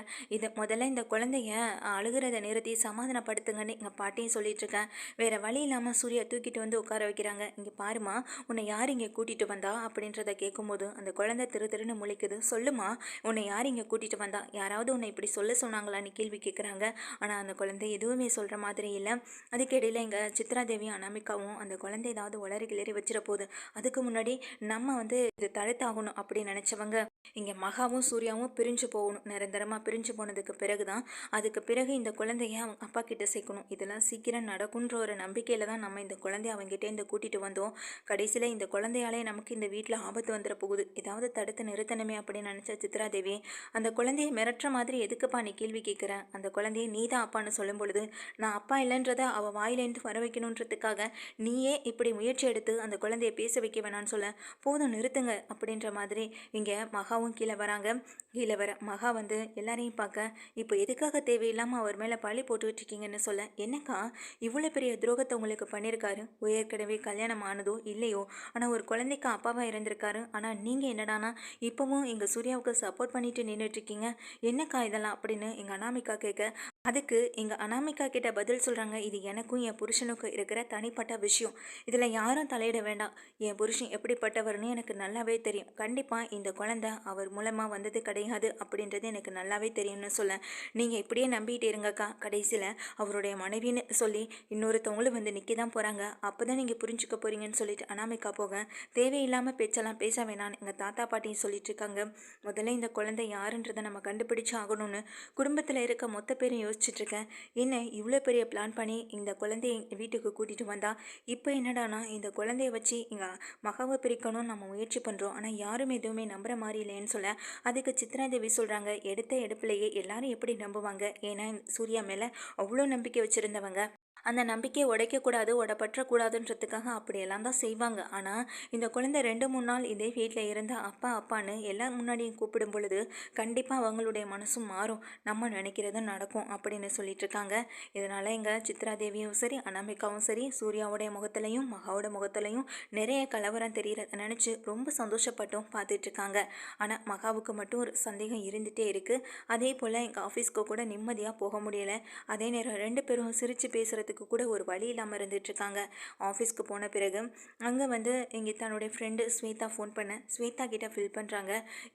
முதல்ல இந்த குழந்தைய அழுகுறத நிறுத்தி சமாதானப்படுத்துங்கன்னு எங்க பாட்டியும் சொல்லிட்டுருக்கேன். வேற வழி இல்லாம சூர்யா தூக்கிட்டு வந்து உட்கார வைக்கிறாங்க. "இங்க பாரும்மா, உன்னை யார் இங்க கூட்டிட்டு வந்தா?" அப்படின்றத கேட்கும்போது, அந்த குழந்தை திரு திருன்னு முழிக்குது. "சொல்லும்மா, உன்னை யார் இங்க கூட்டிட்டு வந்தா? யாராவது உன்னை இப்படி சொல்ல சொன்னாங்களான்னு?" கேள்வி கேட்குறாங்க. ஆனா அந்த குழந்தை எதுவுமே சொல்ற மாதிரி இல்ல. அதுக்கிடையில எங்க சித்ரா தேவியும், அனாமிகாவும் அந்த குழந்தை ஏதாவது உளறி கிளறி வச்சிட போகுது. அதுக்கு முன்னாடி நம்ம வந்து இத தடுத்தாகணும் அப்படின்னு நினைச்சவங்க, இங்க மகாவும் சூர்யாவும் பிரிஞ்சு போகணும். நிரந்தரமா பிரிஞ்சு போனதுக்கு பிறகு தான், அதுக்கு பிறகு இந்த குழந்தைய அவங்க அப்பா கிட்ட சேர்க்கணும். இதெல்லாம் சீக்கிரம் நடக்குன்ற ஒரு நம்பிக்கையில தான் நம்ம இந்த குழந்தைய அவங்கிட்டேருந்து கூட்டிட்டு வந்தோம். கடைசியில இந்த குழந்தையாலே நமக்கு இந்த வீட்ல ஆபத்து வந்துற போகுது. ஏதாவது தடுத்து நிறுத்தணுமே அப்படின்னு நினைச்ச சித்ரா தேவி, அந்த குழந்தைய மிரட்டுற மாதிரி எதுக்குப்பா நீ கேள்வி கேட்குற? அந்த குழந்தைய நீ தான் அப்பான்னு சொல்லும் பொழுது, நான் அப்பா இல்லைன்றத அவ வாயிலேருந்து வர வைக்கணுன்றதுக்காக நீயே இப்படி முயற்சி எடுத்து அந்த குழந்தைய பேச வைக்க வேணான்னு சொல்ல, போதும் நிறுத்துங்க அப்படின்ற மாதிரி இங்க மகாவும் கீழே வராங்க. கீழே வர மகா வந்து எல்லாரையும் பார்க்க, இப்போ எதுக்காக தேவையில்லாமல் அவர் மேலே பழி போட்டுக்கிட்டு இருக்கீங்கன்னு சொல்ல, என்னக்கா இவ்வளோ பெரிய துரோகத்தை உங்களுக்கு பண்ணியிருக்காரு? ஏற்கனவே கல்யாணம் ஆனதோ இல்லையோ, ஆனால் ஒரு குழந்தைக்கு அப்பாவாக இருந்திருக்காரு. ஆனால் நீங்கள் என்னடானா இப்போவும் எங்கள் சூர்யாவுக்கு சப்போர்ட் பண்ணிட்டு நின்றுட்டு இருக்கீங்க. என்னக்கா இதெல்லாம் அப்படின்னு எங்கள் அனாமிகா கேட்க, அதுக்கு எங்கள் அனாமிகா கிட்ட பதில் சொல்கிறாங்க, இது எனக்கும் என் புருஷனுக்கும் இருக்கிற தனிப்பட்ட விஷயம். இதில் யாரும் தலையிட வேண்டாம். என் புருஷன் எப்படிப்பட்டவர்னு எனக்கு நல்லாவே தெரியும். கண்டிப்பாக இந்த குழந்தை அவர் மூலமாக வந்தது கிடையாது அப்படின்றது எனக்கு நல்லாவே தெரியும்னு சொல்ல, நீங்கள் இப்படியே நம்பிட்டு இருங்கக்கா, கடைசியில் அவருடைய மனைவின்னு சொல்லி இன்னொருத்தவங்களும் வந்து நிற்க தான் போகிறாங்க, அப்போ தான் நீங்கள் புரிஞ்சுக்க போகிறீங்கன்னு சொல்லிட்டு அனாமிகா போக, தேவையில்லாமல் பேச்செல்லாம் பேச வேணான்னு எங்கள் தாத்தா பாட்டியும் சொல்லிட்டு இருக்காங்க. முதல்ல இந்த குழந்தை யாருன்றதை நம்ம கண்டுபிடிச்சு ஆகணும்னு குடும்பத்தில் இருக்க மொத்த பேரும் யோசிச்சுட்டு இருக்கேன். என்ன இவ்வளோ பெரிய பிளான் பண்ணி இந்த குழந்தைய வீட்டுக்கு கூட்டிகிட்டு வந்தா, இப்போ என்னடானா இந்த குழந்தைய வச்சு இங்கே மகாவை பிரிக்கணும்னு நம்ம முயற்சி பண்ணுறோம். ஆனால் யாரும் எதுவுமே நம்புற மாதிரி இல்லைன்னு சொல்ல, அதுக்கு சித்ரா தேவி சொல்கிறாங்க, எடுத்த எடுப்புலையே எல்லாரும் எப்படி நம்புவாங்க? ஏன்னா சூர்யா மேலே அவ்வளோ நம்பிக்கை வச்சுருந்தவங்க, அந்த நம்பிக்கையை உடைக்கக்கூடாது, உடப்பற்றக்கூடாதுன்றதுக்காக அப்படியெல்லாம் தான் செய்வாங்க. ஆனால் இந்த குழந்தை 2-3 நாள் இதே வீட்டில் இருந்து அப்பா அப்பான்னு எல்லாம் முன்னாடியும் கூப்பிடும் பொழுது கண்டிப்பாக அவங்களுடைய மனசும் மாறும், நம்ம நினைக்கிறதும் நடக்கும் அப்படின்னு சொல்லிட்டு இருக்காங்க. இதனால் எங்கள் சித்ரா தேவியும் சரி, அனாமிகாவும் சரி, சூர்யாவுடைய முகத்துலையும் மகாவோட முகத்துலையும் நிறைய கலவரம் தெரிகிறத நினச்சி ரொம்ப சந்தோஷப்பட்டும் பார்த்துட்ருக்காங்க. ஆனால் மகாவுக்கு மட்டும் ஒரு சந்தேகம் இருந்துகிட்டே இருக்குது. அதே போல் எங்கள் ஆஃபீஸ்க்கு கூட நிம்மதியாக போக முடியலை. அதே நேரம் 2 பேரும் சிரித்து பேசுகிறதுக்கு கூட ஒரு வழி இல்லாமல் இருந்துகிட்ருக்காங்க. ஆஃபீஸ்க்கு போன பிறகு அங்கே வந்து இங்கே தன்னுடைய ஃப்ரெண்டு ஸ்வேதா ஃபோன் பண்ண, ஸ்வேதா கிட்ட ஃபில் பண்ணுறாங்க.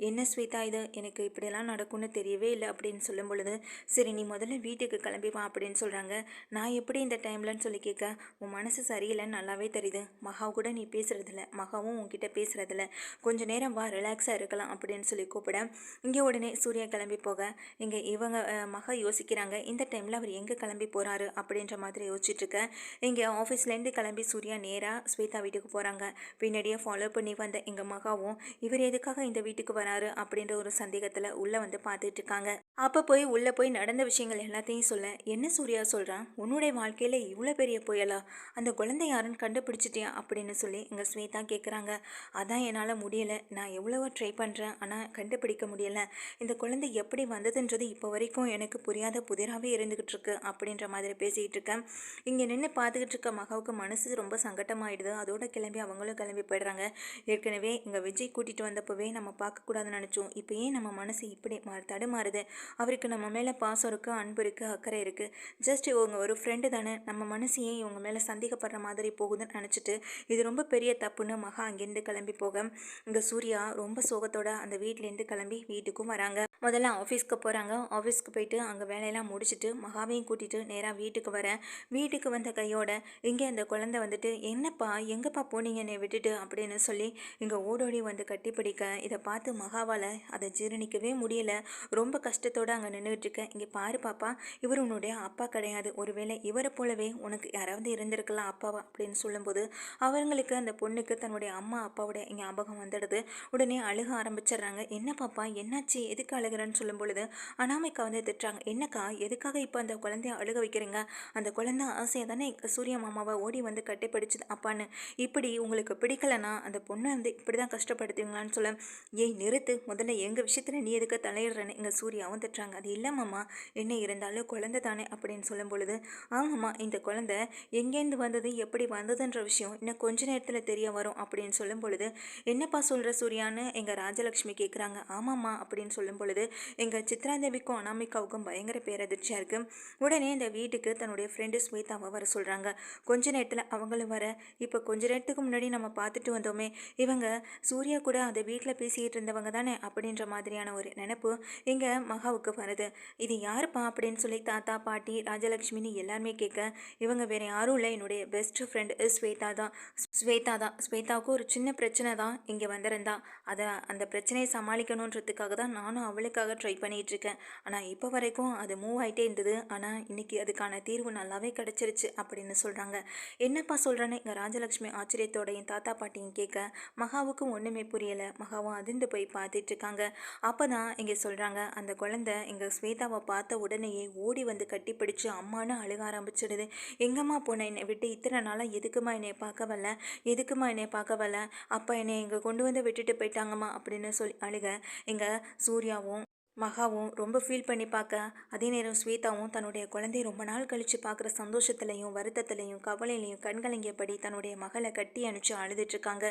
என்ன ஸ்வேதா இது, எனக்கு இப்படியெல்லாம் நடக்கும்னு தெரியவே இல்லை அப்படின்னு சொல்லும் பொழுது, சரி நீ முதல்ல வீட்டுக்கு கிளம்பி வா அப்படின்னு சொல்கிறாங்க. நான் எப்படி இந்த டைம்லன்னு சொல்லி கேட்க, உன் மனசு சரியில்லைன்னு நல்லாவே தெரியுது, மகாவு கூட நீ பேசுகிறதில்ல, மகாவும் உன்கிட்ட பேசுகிறதில்ல, கொஞ்சம் நேரம் வா ரிலாக்ஸாக இருக்கலாம் அப்படின்னு சொல்லி கூப்பிட, இங்கே உடனே சூர்யா கிளம்பி போக, இங்கே இவங்க மகா யோசிக்கிறாங்க, இந்த டைமில் அவர் எங்கே கிளம்பி போகிறாரு அப்படின்ற மாதிரி யோசிச்சுட்ருக்க. இங்கே ஆஃபீஸ்லேருந்து கிளம்பி சூர்யா நேராக ஸ்வேதா வீட்டுக்கு போகிறாங்க. பின்னாடியே ஃபாலோ பண்ணி வந்த எங்கள் மகாவும் இவர் எதுக்காக இந்த வீட்டுக்கு வராரு அப்படின்ற ஒரு சந்தேகத்தில் உள்ளே வந்து பார்த்துட்டு இருக்காங்க. அப்போ போய் உள்ளே போய் நடந்த விஷயங்கள் எல்லாத்தையும் சொல்ல, என்ன சூர்யா சொல்கிறான், உன்னுடைய வாழ்க்கையில் இவ்வளோ பெரிய புயலா, அந்த குழந்தை யாருன்னு கண்டுபிடிச்சிட்டியா அப்படின்னு சொல்லி எங்கள் ஸ்வேதா கேட்குறாங்க. அதான் என்னால் முடியலை, நான் எவ்வளவோ ட்ரை பண்ணுறேன், ஆனால் கண்டுபிடிக்க முடியலை. இந்த குழந்தை எப்படி வந்ததுன்றது இப்போ வரைக்கும் எனக்கு புரியாத புதிராகவே இருந்துக்கிட்டு இருக்கு அப்படின்ற மாதிரி பேசிக்கிட்டு இருக்கேன். இங்கே நின்று பார்த்துக்கிட்டு இருக்க மகாவுக்கு மனசு ரொம்ப சங்கட்டமாயிடுது. அதோட கிளம்பி அவங்களும் கிளம்பி போயிடுறாங்க. ஏற்கனவே இங்கே விஜய் கூட்டிகிட்டு வந்தப்போவே நம்ம பார்க்கக்கூடாதுன்னு நினச்சோம், இப்போ ஏன் நம்ம மனசு இப்படி தடுமாறுது? அவருக்கு நம்ம மேலே பாசம் இருக்குது, அன்பு இருக்குது, அக்கறை இருக்குது. ஜஸ்ட் இவங்க ஒரு ஃப்ரெண்டு தானே, நம்ம மனசு ஏன் இவங்க மேலே சந்தேகப்படுற மாதிரி போகுதுன்னு நினச்சிட்டு இது ரொம்ப பெரிய தப்புன்னு மகா அங்கேருந்து கிளம்பி போக, இங்கே சூர்யா ரொம்ப சோகத்தோட அந்த வீட்டிலேருந்து கிளம்பி வீட்டுக்கும் வராங்க. முதல்ல ஆஃபீஸ்க்கு போகிறாங்க. ஆஃபீஸ்க்கு போயிட்டு அங்கே வேலையெல்லாம் முடிச்சுட்டு மகாவையும் கூட்டிகிட்டு நேராக வீட்டுக்கு வரேன். வீட்டுக்கு வந்த கையோட இங்கே அந்த குழந்தை வந்துட்டு, என்னப்பா எங்கேப்பா போனீங்க என்னை விட்டுட்டு அப்படின்னு சொல்லி இங்கே ஓடோடி வந்து கட்டிப்பிடிக்க, இதை பார்த்து மகாவால் அதை ஜீரணிக்கவே முடியல. ரொம்ப கஷ்டத்தோடு அங்கே நின்றுட்டு இருக்கேன். இங்கே பாரு பாப்பா, இவர் உன்னுடைய அப்பா கிடையாது, ஒருவேளை இவரை போலவே உனக்கு யாராவது இருந்திருக்கலாம் அப்பாவா அப்படின்னு சொல்லும்போது, அவங்களுக்கு அந்த பொண்ணுக்கு தன்னுடைய அம்மா அப்பாவோட ஞாபகம் வந்துடுது. உடனே அழுக ஆரம்பிச்சிடுறாங்க. என்ன பாப்பா என்னாச்சு, எதுக்கு அழுகிறன்னு சொல்லும் பொழுது அனாமிகா வந்து திட்டுறாங்க. என்னக்கா எதுக்காக இப்போ அந்த குழந்தைய அழுக வைக்கிறீங்க, அந்த குழந்தை குழந்தை ஆசையாக தானே சூர்யா மாமாவை ஓடி வந்து கட்டிப்பிடிச்சது அப்பான்னு. இப்படி உங்களுக்கு பிடிக்கலனா அந்த பொண்ணை வந்து இப்படி தான் கஷ்டப்படுத்துவீங்களான்னு சொல்ல, ஏய் நிறுத்து, முதல்ல எங்கள் விஷயத்தில் நீ எதுக்கு தலையிடுறேன்னு எங்கள் சூர்யாவும் திட்டுறாங்க. அது இல்லை மாமா, என்ன இருந்தாலும் குழந்தை தானே அப்படின்னு சொல்லும் பொழுது, ஆமாம்மா இந்த குழந்தை எங்கேருந்து வந்தது எப்படி வந்ததுன்ற விஷயம் இன்னும் கொஞ்ச நேரத்தில் தெரிய வரும் அப்படின்னு சொல்லும் பொழுது, என்னப்பா சொல்கிற சூர்யான்னு எங்கள் ராஜலக்ஷ்மி கேட்குறாங்க. ஆமாம்மா அப்படின்னு சொல்லும் பொழுது எங்கள் சித்ராதேவிக்கும் அனாமிகாவுக்கும் பயங்கர பேரதிர்ச்சியாக இருக்குது. உடனே இந்த வீட்டுக்கு தன்னுடைய ஃப்ரெண்டு ஸ்வேதாவை வர சொல்கிறாங்க. கொஞ்ச நேரத்தில் அவங்களும் வர, இப்போ கொஞ்ச நேரத்துக்கு முன்னாடி நம்ம பார்த்துட்டு வந்தோமே, இவங்க சூர்யா கூட அந்த வீட்டில் பேசிக்கிட்டு இருந்தவங்க தானே அப்படின்ற மாதிரியான ஒரு நினப்பு எங்க மகாவுக்கு வருது. இது யாருப்பா அப்படின்னு சொல்லி தாத்தா பாட்டி ராஜலக்ஷ்மின்னு எல்லாருமே கேட்க, இவங்க வேற யாரும் இல்லை, என்னுடைய பெஸ்ட் ஃப்ரெண்ட் ஸ்வேதாவுக்கு ஒரு சின்ன பிரச்சனை தான் இங்கே வந்திருந்தா. அந்த பிரச்சனையை சமாளிக்கணுன்றதுக்காக தான் நானும் அவளுக்காக ட்ரை பண்ணிகிட்டு இருக்கேன். ஆனால் இப்போ வரைக்கும் அது மூவ் ஆகிட்டே இருந்தது. ஆனால் இன்னைக்கு அதுக்கான தீர்வு நல்லாவே கிடச்சிருச்சு அப்படின்னு சொல்கிறாங்க. என்னப்பா சொல்கிறேன்னு எங்கள் ராஜலக்ஷ்மி ஆச்சரியத்தோடையும் தாத்தா பாட்டியும் கேட்க, மகாவுக்கும் ஒன்றுமே புரியலை. மகாவும் அதிர்ந்து போய் பார்த்துட்டு இருக்காங்க. அப்போ தான் இங்கே சொல்கிறாங்க, அந்த குழந்தை எங்கள் ஸ்வேதாவை பார்த்த உடனேயே ஓடி வந்து கட்டிப்பிடிச்சு அம்மானு அழுக ஆரம்பிச்சிடுது. எங்கம்மா போன, என்னை விட்டு இத்தனை நாளாக எதுக்குமா என்னை பார்க்க வரல, எதுக்குமா என்னை பார்க்க வரல, அப்போ என்னை இங்கே கொண்டு வந்து விட்டுட்டு போயிட்டாங்கம்மா அப்படின்னு சொல்லி அழுக, எங்கள் சூர்யாவும் மகாவும் ரொம்ப ஃபீல் பண்ணி பார்க்க, அதே நேரம் ஸ்வேதாவும் தன்னுடைய குழந்தைய ரொம்ப நாள் கழித்து பார்க்குற சந்தோஷத்துலையும் வருத்தத்துலையும் கவலையிலையும் கண்கலங்கியபடி தன்னுடைய மகளை கட்டி அனுப்பிச்சு அழுதுட்ருக்காங்க.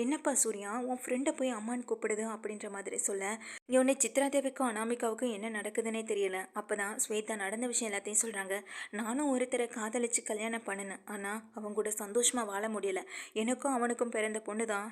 என்னப்பா சூர்யா, உன் ஃப்ரெண்டை போய் அம்மான்னு கூப்பிடுது அப்படின்ற மாதிரி சொல்ல, இவனே சித்ராதேவிக்கும் அனாமிகாவுக்கும் என்ன நடக்குதுன்னே தெரியல. அப்போ தான் ஸ்வேதா நடந்த விஷயம் எல்லாத்தையும் சொல்கிறாங்க. நானும் ஒருத்தரை காதலிச்சு கல்யாணம் பண்ணினேன், ஆனால் அவங்க கூட சந்தோஷமாக வாழ முடியல. எனக்கும் அவனுக்கும் பிறந்த பொண்ணு தான்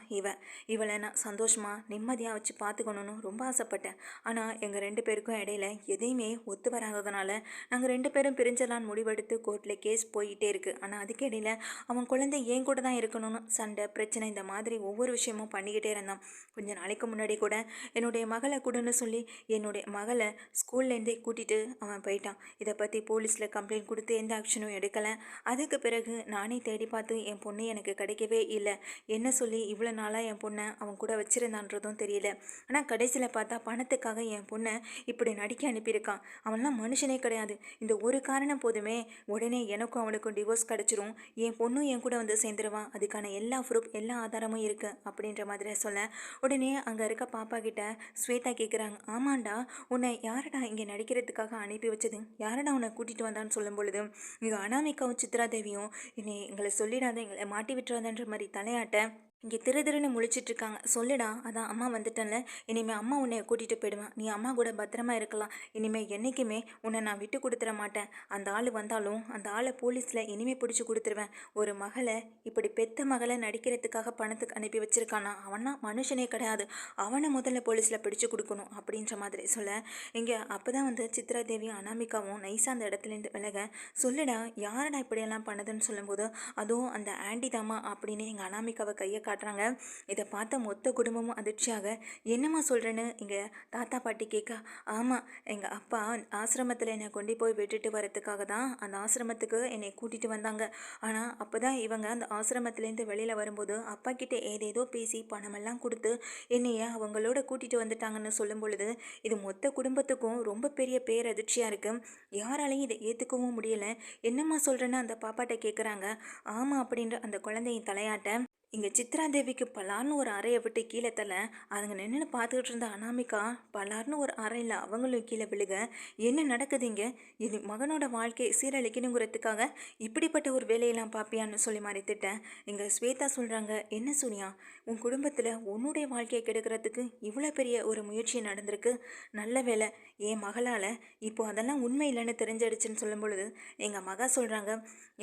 இவளை நான் சந்தோஷமாக நிம்மதியாக வச்சு பார்த்துக்கணுன்னு ரொம்ப ஆசைப்பட்டேன். ஆனால் எங்கள் ரெண்டு பேருக்கும் இடையில எதையுமே ஒத்து வராததுனால நாங்கள் ரெண்டு பேரும் பிரிஞ்சலான்னு முடிவெடுத்து கோர்ட்டில் கேஸ் போயிட்டே இருக்குது. ஆனால் அதுக்கு இடையில அவன் குழந்தை ஏன் கூட தான் இருக்கணும்னு சண்டை பிரச்சனை இந்த மாதிரி ஒவ்வொரு விஷயமும் பண்ணிக்கிட்டே இருந்தான். கொஞ்ச நாளைக்கு முன்னாடி கூட என்னுடைய மகளை கூடன்னு சொல்லி என்னுடைய மகளை ஸ்கூல்லேருந்தே கூட்டிகிட்டு அவன் போயிட்டான். இதை பற்றி போலீஸில் கம்ப்ளைண்ட் கொடுத்து எந்த ஆக்ஷனும் எடுக்கலை. அதுக்கு பிறகு நானே தேடி பார்த்து என் பொண்ணு எனக்கு கிடைக்கவே இல்லை. என்ன சொல்லி இவ்வளோ நாளாக என் பொண்ணை அவன் கூட வச்சுருந்தான்றதும் தெரியல. ஆனால் கடைசியில் பார்த்தா பணத்துக்காக என் பொண்ணை இப்படி நடிக்க அனுப்பியிருக்கான். அவன்லாம் மனுஷனே கிடையாது. இந்த ஒரு காரணம் போதுமே, உடனே எனக்கும் அவனுக்கும் டிவோர்ஸ் கிடச்சிரும், என் பொண்ணும் என் கூட வந்து சேர்ந்துருவான், அதுக்கான எல்லா ப்ரூஃப் எல்லா ஆதாரமும் இருக்குது அப்படின்ற மாதிரி சொல்ல, உடனே அங்கே இருக்க பாப்பா கிட்ட ஸ்வேதா கேட்குறாங்க, ஆமாண்டா உன்னை யாரடா இங்கே நடிக்கிறதுக்காக அனுப்பி வச்சது, யாரடா உன்னை கூட்டிகிட்டு வந்தான்னு சொல்லும் பொழுது, இங்கே அனாமிகாவும் சித்ராதேவியும் எங்களை சொல்லிடாத, எங்களை மாட்டி விட்டுறாதன்ற மாதிரி தலையாட்ட இங்கே திருன்னு முழிச்சிட்டு இருக்காங்க. சொல்லுடா, அதான் அம்மா வந்துட்டேன்ல, இனிமேல் அம்மா உன்னை கூட்டிகிட்டு போயிடுவேன், நீ அம்மா கூட பத்திரமா இருக்கலாம், இனிமேல் என்றைக்குமே உன்னை நான் விட்டு கொடுத்துட மாட்டேன், அந்த ஆள் வந்தாலும் அந்த ஆளை போலீஸில் இனிமேல் பிடிச்சி கொடுத்துருவேன், ஒரு மகளை இப்படி பெத்த மகளை நடிக்கிறதுக்காக பணத்துக்கு அனுப்பி வச்சிருக்கானா, அவனா மனுஷனே கிடையாது, அவனை முதல்ல போலீஸில் பிடிச்சி கொடுக்கணும் அப்படின்ற மாதிரி சொல்ல, இங்கே அப்போ தான் வந்து சித்ராதேவியும் அனாமிகாவும் நைஸாக அந்த இடத்துலேருந்து விலக, சொல்லுடா யாரடா இப்படியெல்லாம் பண்ணதுன்னு சொல்லும்போது, அதுவும் அந்த ஆண்டி தாமா அப்படின்னு எங்கள் அனாமிகாவை கையை காட்டுறாங்க. இதை பார்த்த மொத்த குடும்பமும் அதிர்ச்சியாக, என்னம்மா சொல்கிறேன்னு இங்கே தாத்தா பாட்டி கேட்க, ஆமாம் எங்கள் அப்பா ஆசிரமத்தில் என்னை கொண்டு போய் விட்டுட்டு வரத்துக்காக தான் அந்த ஆசிரமத்துக்கு என்னை கூட்டிகிட்டு வந்தாங்க. ஆனால் அப்போ தான் இவங்க அந்த ஆசிரமத்துலேருந்து வெளியில் வரும்போது அப்பா கிட்டே ஏதேதோ பேசி பணமெல்லாம் கொடுத்து என்னைய அவங்களோட கூட்டிகிட்டு வந்துட்டாங்கன்னு சொல்லும் பொழுது, இது மொத்த குடும்பத்துக்கும் ரொம்ப பெரிய பேரதிர்ச்சியாக இருக்குது. யாராலையும் இதை ஏற்றுக்கவும் முடியலை. என்னம்மா சொல்கிறேன்னு அந்த பாப்பாட்ட கேட்குறாங்க. ஆமாம் அப்படின்ற அந்த குழந்தையின் தலையாட்ட இங்கே சித்ராதேவிக்கு பலார்னு ஒரு அறையை விட்டு கீழே தள்ள, அதுங்க நின்று பார்த்துக்கிட்டு இருந்த அனாமிகா பலார்னு ஒரு அறையில் அவங்களும் கீழே விழுக, என்ன நடக்குதுங்க, இது மகனோட வாழ்க்கையை சீரழிக்கணுங்கிறதுக்காக இப்படிப்பட்ட ஒரு வேலையெல்லாம் பார்ப்பியான்னு சொல்லி மாதிரி திட்டேன். இங்கே ஸ்வேதா சொல்கிறாங்க, என்ன சூர்யா, உன் குடும்பத்தில் உன்னுடைய வாழ்க்கையை கெடுக்கிறதுக்கு இவ்வளோ பெரிய ஒரு முயற்சி நடந்திருக்கு, நல்ல வேலை என் மகளால் இப்போ அதெல்லாம் உண்மை இல்லைன்னு தெரிஞ்சிடுச்சுன்னு சொல்லும் பொழுது எங்கள் மகா சொல்கிறாங்க,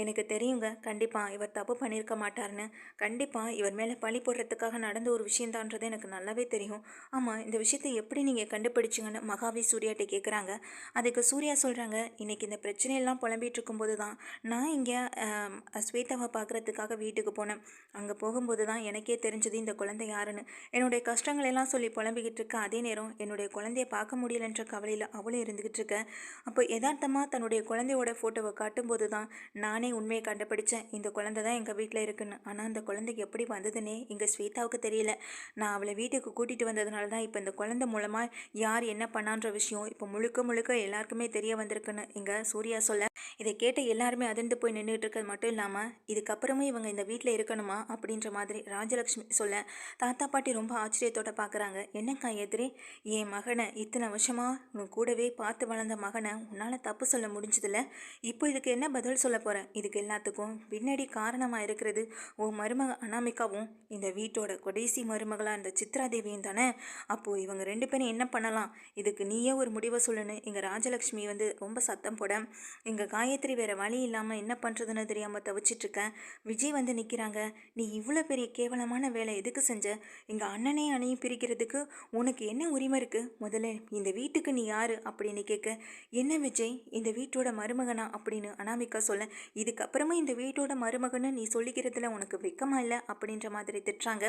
எனக்கு தெரியுங்க, கண்டிப்பாக இவர் தப்பு பண்ணியிருக்க மாட்டார்னு, கண்டிப்பாக இவர் மேலே பழி போடுறதுக்காக நடந்த ஒரு விஷயந்தான்றது எனக்கு நல்லாவே தெரியும். ஆமாம், இந்த விஷயத்தை எப்படி நீங்கள் கண்டுபிடிச்சிங்கன்னு மகாவி சூர்யாட்ட கேட்குறாங்க. அதுக்கு சூர்யா சொல்கிறாங்க, இன்றைக்கி இந்த பிரச்சனையெல்லாம் புலம்பிகிட்டு இருக்கும்போது தான் நான் இங்கே ஸ்வேதாவை பார்க்குறதுக்காக வீட்டுக்கு போனேன். அங்கே போகும்போது தான் எனக்கே தெரிஞ்சது இந்த குழந்தை யாருன்னு. என்னுடைய கஷ்டங்களெல்லாம் சொல்லி புலம்பிக்கிட்டு இருக்க அதே நேரம் என்னுடைய குழந்தைய பார்க்க முடியலன்ற கவலையில் அவளும் இருந்துக்கிட்டு இருக்க. அப்போ யதார்த்தமாக தன்னுடைய குழந்தையோட ஃபோட்டோவை காட்டும்போது தான் நானே உண்மையை கண்டுபிடிச்சேன், இந்த குழந்தை தான் எங்கள் வீட்டில் இருக்குன்னு. ஆனால் அந்த குழந்தை எப்படி வந்ததுன்னே இங்கே ஸ்வேதாவுக்கு தெரியல. நான் அவளை வீட்டுக்கு கூட்டிகிட்டு வந்ததுனால தான் இப்போ இந்த குழந்தை மூலமாக யார் என்ன பண்ணான்ற விஷயம் இப்போ முழுக்க முழுக்க எல்லாருக்குமே தெரிய வந்திருக்குன்னு இங்கே சூர்யா சொல்ல, இதை கேட்ட எல்லாருமே அதிர்ந்து போய் நின்றுட்டு இருக்கிறது மட்டும் இல்லாமல் இதுக்கப்புறமும் இவங்க இந்த வீட்டில் இருக்கணுமா அப்படின்ற மாதிரி ராஜலக்ஷ்மி சொல்ல, தாத்தா பாட்டி ரொம்ப ஆச்சரியத்தோட பார்க்குறாங்க. என்ன காயத்ரி, என் மகனை இத்தனை வருஷமாக உன் கூடவே பார்த்து வளர்ந்த மகனை உன்னால் தப்பு சொல்ல முடிஞ்சதில்ல, இப்போ இதுக்கு என்ன பதில் சொல்ல போகிறேன்? இதுக்கு எல்லாத்துக்கும் பின்னாடி காரணமாக இருக்கிறது உன் மருமக அனாமிகாவும் இந்த வீட்டோட கடைசி மருமகளாக இந்த சித்ராதேவியும் தானே. அப்போது இவங்க ரெண்டு பேரும் என்ன பண்ணலாம்? இதுக்கு நீயே ஒரு முடிவை சொல்லுன்னு இங்கே ராஜலக்ஷ்மி வந்து ரொம்ப சத்தம் போட, இங்கே காயத்ரி வேறு வழி இல்லாமல் என்ன பண்ணுறதுன்னு தெரியாமல் தவிச்சிட்ருக்கேன். விஜய் வந்து நிற்கிறாங்க. நீ இவ்வளோ பெரிய கேவலமான வேலை எதுக்கு செஞ்ச? எங்கள் அண்ணனையும் அணையும் பிரிக்கிறதுக்கு உனக்கு என்ன உரிமை இருக்குது? முதல்ல இந்த வீட்டுக்கு நீ யார் அப்படின்னு கேட்க, என்ன விஜய் இந்த வீட்டோட மருமகனா அப்படின்னு அனாமிகா சொல்ல, இதுக்கப்புறமா இந்த வீட்டோட மருமகன்னு நீ சொல்லிக்கிறதுல உனக்கு வெக்கமா இல்லை அப்படின்ற மாதிரி திட்டுறாங்க.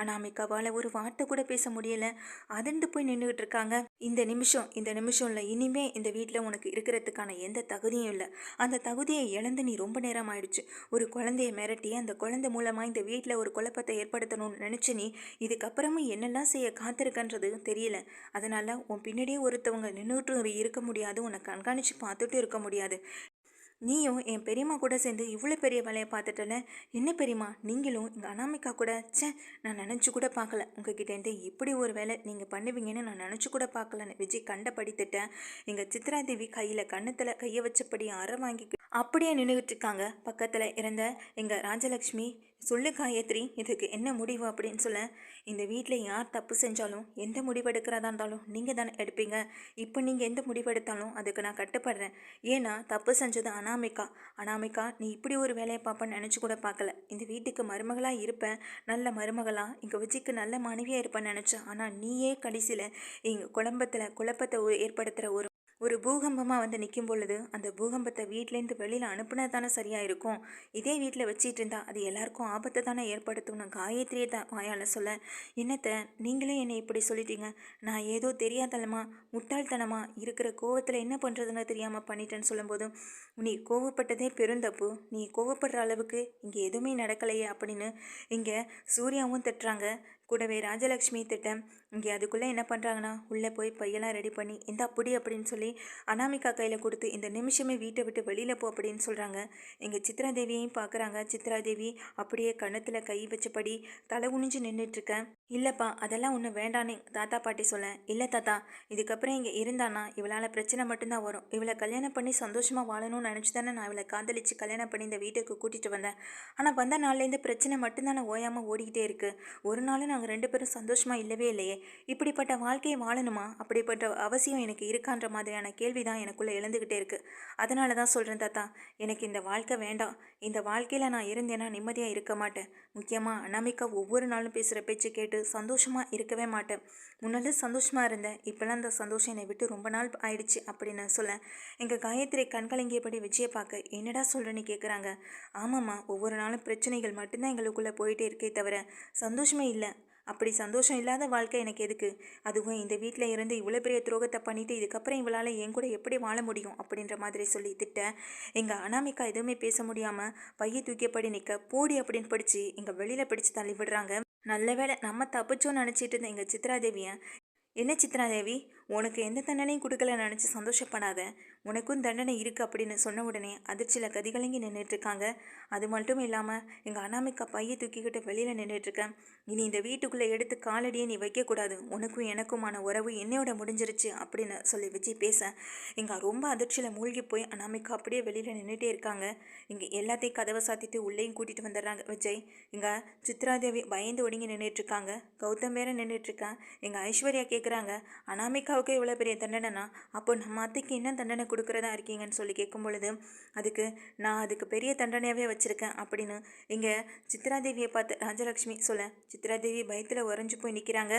அனாமிகாவால் ஒரு வார்த்தை கூட பேச முடியலை, அதிர்ந்து போய் நின்றுக்கிட்டு இருக்காங்க. இந்த நிமிஷம் இல்லை, இனிமே இந்த வீட்டில் உனக்கு இருக்கிறதுக்கான எந்த தகுதியும் இல்லை. அந்த தகுதியை இழந்து நீ ரொம்ப நேரம் ஆயிடுச்சு. ஒரு குழந்தைய மிரட்டி அந்த குழந்தை மூலமாக இந்த வீட்டில் ஒரு குழப்பத்தை ஏற்படுத்தணும்னு நினச்சி நீ இதுக்கப்புறமும் என்னெல்லாம் செய்ய காத்திருக்கன்றது தெரியல. அதனால் உன் பின்னாடியே ஒருத்தவங்க நின்றுட்டு இருக்க முடியாது, உன்னை கண்காணித்து பார்த்துட்டு இருக்க முடியாது. நீயும் என் பெரியம்மா கூட சேர்ந்து இவ்வளோ பெரிய வேலையை பார்த்துட்டல. என்ன பெரியம்மா, நீங்களும் எங்கள் அனாமிகா கூட, நான் நினச்சி கூட பார்க்கல உங்ககிட்டேருந்து இப்படி ஒரு வேலை நீங்கள் பண்ணுவீங்கன்னு நான் நினச்சி கூட பார்க்கலன்னு விஜய் கண்டபடி திட்டேன். எங்கள் சித்ராதேவி கையில் கன்னத்தில் கையை வச்சபடி அரை வாங்கி அப்படியே நின்றுக்கிட்டு இருக்காங்க. பக்கத்தில் இருந்த எங்கள் ராஜலக்ஷ்மி, சொல்லு காயத்ரி, இதுக்கு என்ன முடிவு அப்படின்னு சொல்ல, இந்த வீட்டில் யார் தப்பு செஞ்சாலும் எந்த முடிவு எடுக்கிறதா இருந்தாலும் நீங்கள் தானே எடுப்பீங்க. இப்போ நீங்கள் எந்த முடிவு எடுத்தாலும் அதுக்கு நான் கட்டுப்படுறேன். ஏன்னா தப்பு செஞ்சது அனாமிகா நீ இப்படி ஒரு வேலையை பார்ப்பேன்னு நினச்சி கூட பார்க்கல. இந்த வீட்டுக்கு மருமகளாக இருப்பேன், நல்ல மருமகளாக எங்கள் விஜய்க்கு நல்ல மனைவியாக இருப்பேன்னு நினச்சேன். ஆனால் நீயே கடைசியில் எங்கள் குழப்பத்தை ஏற்படுத்துகிற ஒரு பூகம்பமாக வந்து நிற்கும் பொழுது அந்த பூகம்பத்தை வீட்டிலேருந்து வெளியில் அனுப்புனா தானே சரியாக இருக்கும். இதே வீட்டில் வச்சிட்டு இருந்தா அது எல்லாருக்கும் ஆபத்தை தானே ஏற்படுத்தணும். காயத்ரியே தான் வாயால் சொல்ல, என்னத்தை நீங்களே என்னை இப்படி சொல்லிட்டீங்க, நான் ஏதோ முட்டாள்தனமாக இருக்கிற கோவத்தில் என்ன பண்ணுறதுன்னு தெரியாமல் பண்ணிட்டேன்னு சொல்லும்போது, நீ கோவப்பட்டதே பெருந்தப்பு, நீ கோவப்படுற அளவுக்கு இங்கே எதுவுமே நடக்கலையே அப்படின்னு இங்கே சூர்யாவும் திட்டுறாங்க. கூடவே ராஜலக்ஷ்மி திட்டம் இங்கே அதுக்குள்ளே என்ன பண்ணுறாங்கன்னா, உள்ளே போய் பையெல்லாம் ரெடி பண்ணி இந்த அப்படி அப்படின்னு சொல்லி அனாமிகா கையில் கொடுத்து இந்த நிமிஷமே வீட்டை விட்டு வெளியில் போ அப்படின்னு சொல்கிறாங்க. எங்கள் சித்ராதேவியையும் பார்க்குறாங்க. சித்ராதேவி அப்படியே கன்னத்தில் கை வச்சபடி தலை குனிஞ்சு நின்றுட்டுருக்கேன். இல்லைப்பா அதெல்லாம் ஒன்றும் வேண்டான்னு தாத்தா பாட்டி சொல்ல, இல்லை தாத்தா இதுக்கப்புறம் இங்கே இருந்தானா இவளால் பிரச்சனை மட்டும்தான் வரும். இவளை கல்யாணம் பண்ணி சந்தோஷமாக வாழணும்னு நினச்சி தானே நான் இவளை காதலிச்சு கல்யாணம் பண்ணி இந்த வீட்டுக்கு கூட்டிகிட்டு வந்தேன். ஆனால் வந்த நாள்லேருந்து பிரச்சனை மட்டும்தானே ஓயாமல் ஓடிக்கிட்டே இருக்குது. ஒரு நாளும் நாங்கள் ரெண்டு பேரும் சந்தோஷமாக இல்லவே இல்லையே. இப்படிப்பட்ட வாழ்க்கையை வாழணுமா? அப்படிப்பட்ட அவசியம் எனக்கு இருக்கான்ற மாதிரியான கேள்வி தான் எனக்குள்ளே எழுந்துக்கிட்டே இருக்குது. அதனால தான் சொல்கிறேன் தாத்தா, எனக்கு இந்த வாழ்க்கை வேண்டாம். இந்த வாழ்க்கையில் நான் இருந்தேன்னா நிம்மதியாக இருக்க மாட்டேன். முக்கியமாக அனாமிகா ஒவ்வொரு நாளும் பேசுகிற பேச்சு கேட்டு சந்தோஷமாக இருக்கவே மாட்டேன். முன்னாடி சந்தோஷமாக இருந்தேன், இப்போலாம் அந்த சந்தோஷம் என்னை விட்டு ரொம்ப நாள் ஆயிடுச்சு அப்படின்னு சொல்ல, எங்கள் காயத்ரி கண்கலங்கியபடி விஜயை பார்க்க, என்னடா சொல்கிறேன்னு கேட்குறாங்க. ஆமாம்மா, ஒவ்வொரு நாளும் பிரச்சனைகள் மட்டும்தான் எங்களுக்குள்ளே போயிட்டே இருக்கே தவிர சந்தோஷமே இல்லை. அப்படி சந்தோஷம் இல்லாத வாழ்க்கை எனக்கு எதுக்கு? அதுவும் இந்த வீட்டில் இருந்து இவ்வளோ பெரிய துரோகத்தை பண்ணிவிட்டு இதுக்கப்புறம் இவளால் என் கூட எப்படி வாழ முடியும் அப்படின்ற மாதிரி சொல்லி திட்ட, எங்கள் அனாமிகா எதுவுமே பேச முடியாமல் பைய தூக்கியபடி நிற்க, போடி அப்படின்னு படித்து எங்கள் வெளியில் பிடிச்சி தள்ளி விடுறாங்க. நல்ல வேளை நம்ம தப்பிச்சோன்னு நினச்சிட்டு இருந்த எங்கள் சித்ராதேவியை, என்ன சித்ராதேவி, உனக்கு எந்த தண்டனையும் கொடுக்கல நினச்சி சந்தோஷப்படாத, உனக்கும் தண்டனை இருக்குது அப்படின்னு சொன்ன உடனே அதிர்ச்சியில் கதிகலங்கி நின்றுட்டுருக்காங்க. அது மட்டும் இல்லாமல் எங்கள் அனாமிகா பையை தூக்கிக்கிட்டு வெளியில் நின்றுட்டுருக்கேன். இனி இந்த வீட்டுக்குள்ளே எடுத்து காலடியே நீ வைக்கக்கூடாது, உனக்கும் எனக்குமான உறவு என்னையோட முடிஞ்சிருச்சு அப்படின்னு சொல்லி விஜய் பேச, இங்கே ரொம்ப அதிர்ச்சியில் மூழ்கி போய் அனாமிகா அப்படியே வெளியில் நின்றுட்டே இருக்காங்க. இங்கே எல்லாத்தையும் கதவை சாத்திட்டு உள்ளேயும் கூட்டிகிட்டு வந்துடுறாங்க விஜய். இங்கே சித்ராதேவி பயந்து ஒடுங்கி நின்றுட்டுருக்காங்க. கௌதம் வேற நின்றுட்டுருக்கான். எங்கள் ஐஸ்வர்யா கேட்குறாங்க, அனாமிகாவுக்கு இவ்வளோ பெரிய தண்டனைனா அப்போ நம்ம அத்தைக்கு என்ன தண்டனை கொடுக்குறதா இருக்கீங்கன்னு சொல்லி கேட்கும் பொழுது, நான் அதுக்கு பெரிய தண்டனையாகவே வச்சுருக்கேன் அப்படின்னு இங்கே சித்ராதேவியை பார்த்து ராஜலக்ஷ்மி சொல்ல, சித்ராதேவி பயத்தில் உறைஞ்சு போய் நிற்கிறாங்க.